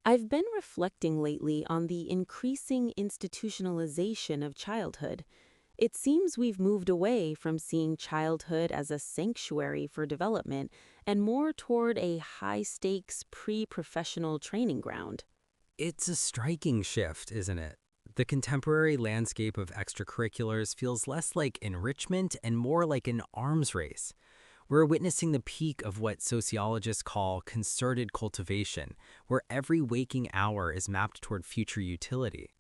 I've been reflecting lately on the increasing institutionalization of childhood. It seems we've moved away from seeing childhood as a sanctuary for development and more toward a high stakes pre professional training ground. It's a striking shift, isn't it? The contemporary landscape of extracurriculars feels less like enrichment and more like an arms race. We're witnessing the peak of what sociologists call concerted cultivation, where every waking hour is mapped toward future utility.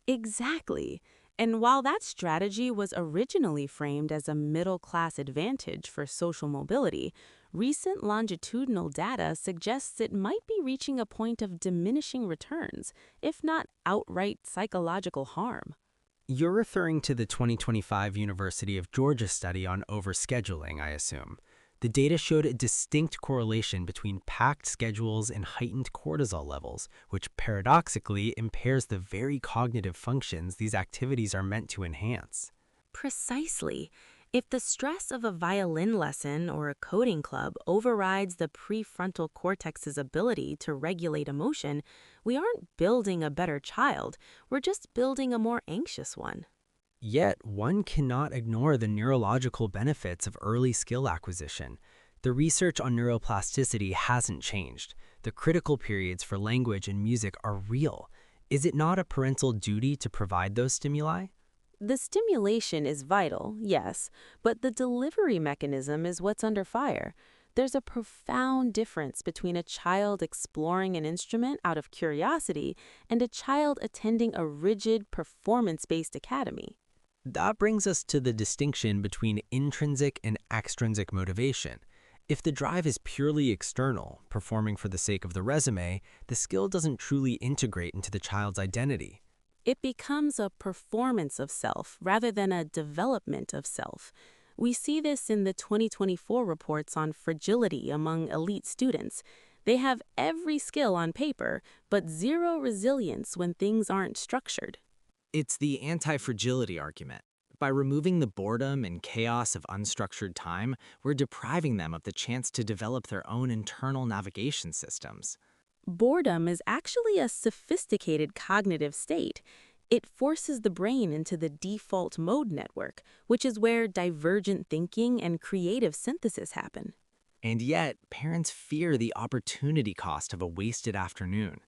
Exactly. And while that strategy was originally framed as a middle class advantage for social mobility, recent longitudinal data suggests it might be reaching a point of diminishing returns, if not outright psychological harm. You're referring to the 2025 University of Georgia study on overscheduling, I assume. The data showed a distinct correlation between packed schedules and heightened cortisol levels, which paradoxically impairs the very cognitive functions these activities are meant to enhance. Precisely. If the stress of a violin lesson or a coding club overrides the prefrontal cortex's ability to regulate emotion, we aren't building a better child, we're just building a more anxious one. Yet, one cannot ignore the neurological benefits of early skill acquisition. The research on neuroplasticity hasn't changed. The critical periods for language and music are real. Is it not a parental duty to provide those stimuli? The stimulation is vital, yes, but the delivery mechanism is what's under fire. There's a profound difference between a child exploring an instrument out of curiosity and a child attending a rigid, performance-based academy. That brings us to the distinction between intrinsic and extrinsic motivation. If the drive is purely external, performing for the sake of the resume, the skill doesn't truly integrate into the child's identity. It becomes a performance of self rather than a development of self. We see this in the 2024 reports on fragility among elite students. They have every skill on paper, but zero resilience when things aren't structured. It's the anti-fragility argument. By removing the boredom and chaos of unstructured time, we're depriving them of the chance to develop their own internal navigation systems. Boredom is actually a sophisticated cognitive state. It forces the brain into the default mode network, which is where divergent thinking and creative synthesis happen. And yet, parents fear the opportunity cost of a wasted afternoon.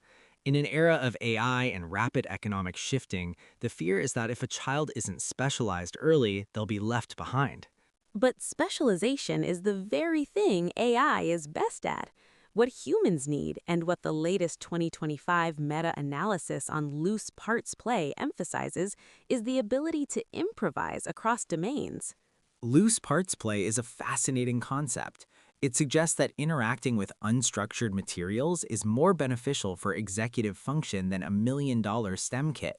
In an era of AI and rapid economic shifting, the fear is that if a child isn't specialized early, they'll be left behind. But specialization is the very thing AI is best at. What humans need and what the latest 2025 meta-analysis on loose parts play emphasizes is the ability to improvise across domains. Loose parts play is a fascinating concept. It suggests that interacting with unstructured materials is more beneficial for executive function than $1 million STEM kit.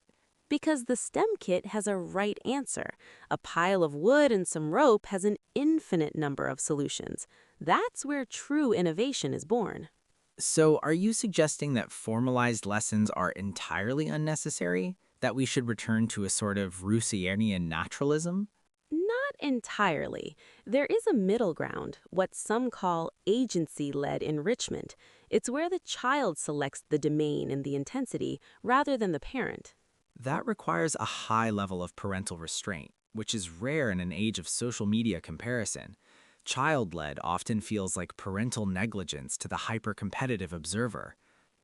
Because the STEM kit has a right answer. A pile of wood and some rope has an infinite number of solutions. That's where true innovation is born. So, are you suggesting that formalized lessons are entirely unnecessary? That we should return to a sort of Russellian naturalism? Not entirely. There is a middle ground, what some call agency-led enrichment. It's where the child selects the domain and the intensity rather than the parent. That requires a high level of parental restraint, which is rare in an age of social media comparison. Child-led often feels like parental negligence to the hyper-competitive observer.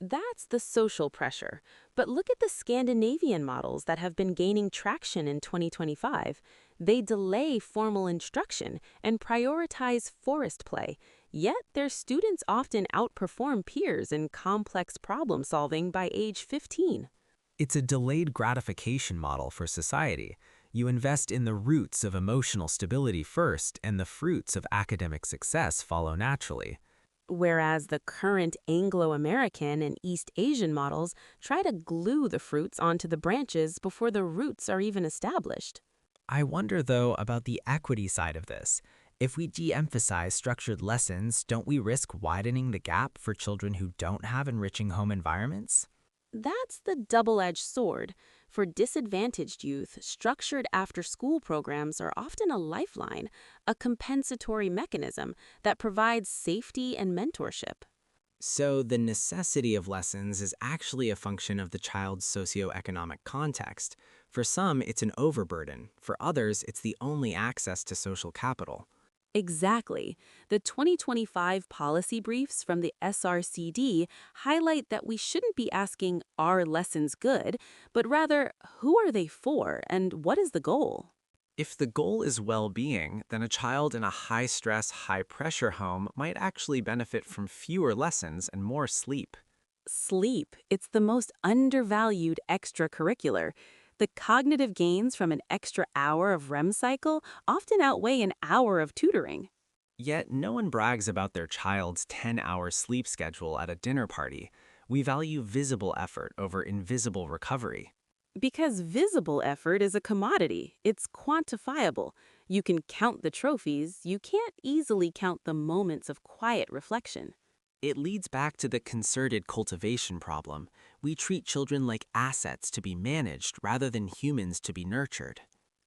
That's the social pressure. But look at the Scandinavian models that have been gaining traction in 2025. They delay formal instruction and prioritize forest play, yet their students often outperform peers in complex problem solving by age 15. It's a delayed gratification model for society. You invest in the roots of emotional stability first, and the fruits of academic success follow naturally. Whereas the current Anglo-American and East Asian models try to glue the fruits onto the branches before the roots are even established. I wonder, though, about the equity side of this. If we de-emphasize structured lessons, don't we risk widening the gap for children who don't have enriching home environments? That's the double-edged sword. For disadvantaged youth, structured after-school programs are often a lifeline, a compensatory mechanism that provides safety and mentorship. So the necessity of lessons is actually a function of the child's socioeconomic context. For some, it's an overburden. For others, it's the only access to social capital. Exactly. The 2025 policy briefs from the SRCD highlight that we shouldn't be asking, are lessons good, but rather, who are they for and what is the goal? If the goal is well-being, then a child in a high-stress, high-pressure home might actually benefit from fewer lessons and more sleep. Sleep. It's the most undervalued extracurricular. The cognitive gains from an extra hour of REM cycle often outweigh an hour of tutoring. Yet no one brags about their child's 10-hour sleep schedule at a dinner party. We value visible effort over invisible recovery. Because visible effort is a commodity, it's quantifiable. You can count the trophies, you can't easily count the moments of quiet reflection. It leads back to the concerted cultivation problem. We treat children like assets to be managed rather than humans to be nurtured,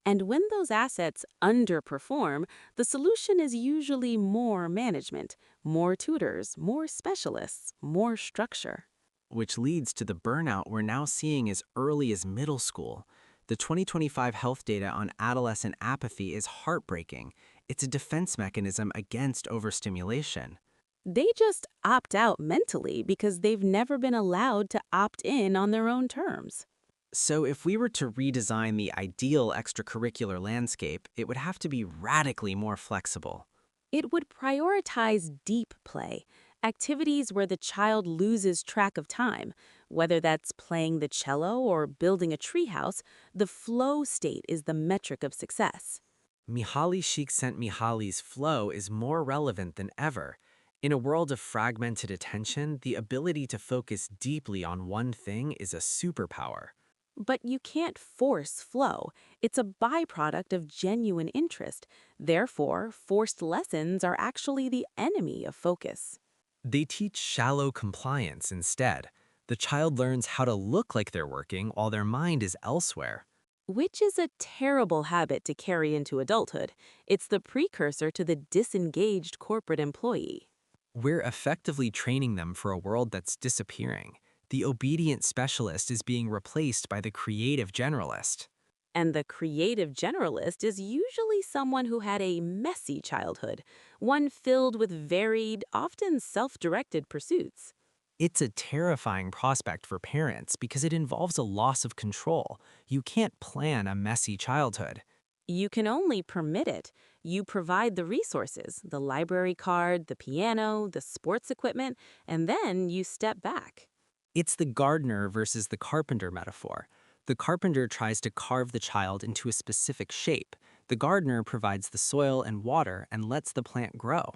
And when those assets underperform, the solution is usually more management, more tutors, more specialists, more structure. which leads to the burnout we're now seeing as early as middle school. The 2025 health data on adolescent apathy is heartbreaking. It's a defense mechanism against overstimulation. They just opt out mentally because they've never been allowed to opt in on their own terms. So, if we were to redesign the ideal extracurricular landscape, it would have to be radically more flexible. It would prioritize deep play, activities where the child loses track of time. Whether that's playing the cello or building a treehouse, the flow state is the metric of success. Mihaly Csikszentmihalyi's flow is more relevant than ever. In a world of fragmented attention, the ability to focus deeply on one thing is a superpower. But you can't force flow. It's a byproduct of genuine interest. Therefore, forced lessons are actually the enemy of focus. They teach shallow compliance instead. The child learns how to look like they're working while their mind is elsewhere. Which is a terrible habit to carry into adulthood. It's the precursor to the disengaged corporate employee. We're effectively training them for a world that's disappearing. The obedient specialist is being replaced by the creative generalist. And the creative generalist is usually someone who had a messy childhood, one filled with varied, often self-directed pursuits. It's a terrifying prospect for parents because it involves a loss of control. You can't plan a messy childhood. You can only permit it. You provide the resources, the library card, the piano, the sports equipment, and then you step back. It's the gardener versus the carpenter metaphor. The carpenter tries to carve the child into a specific shape. The gardener provides the soil and water and lets the plant grow.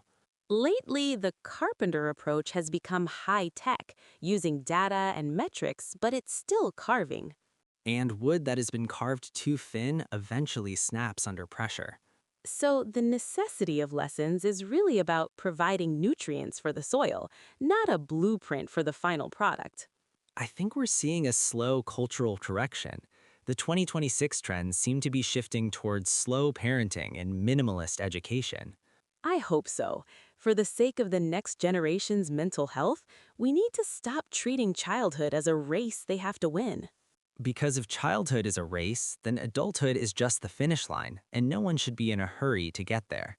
Lately, the carpenter approach has become high-tech, using data and metrics, but it's still carving. And wood that has been carved too thin eventually snaps under pressure. So the necessity of lessons is really about providing nutrients for the soil, not a blueprint for the final product. I think we're seeing a slow cultural correction. The 2026 trends seem to be shifting towards slow parenting and minimalist education. I hope so. For the sake of the next generation's mental health, we need to stop treating childhood as a race they have to win. Because if childhood is a race, then adulthood is just the finish line, and no one should be in a hurry to get there.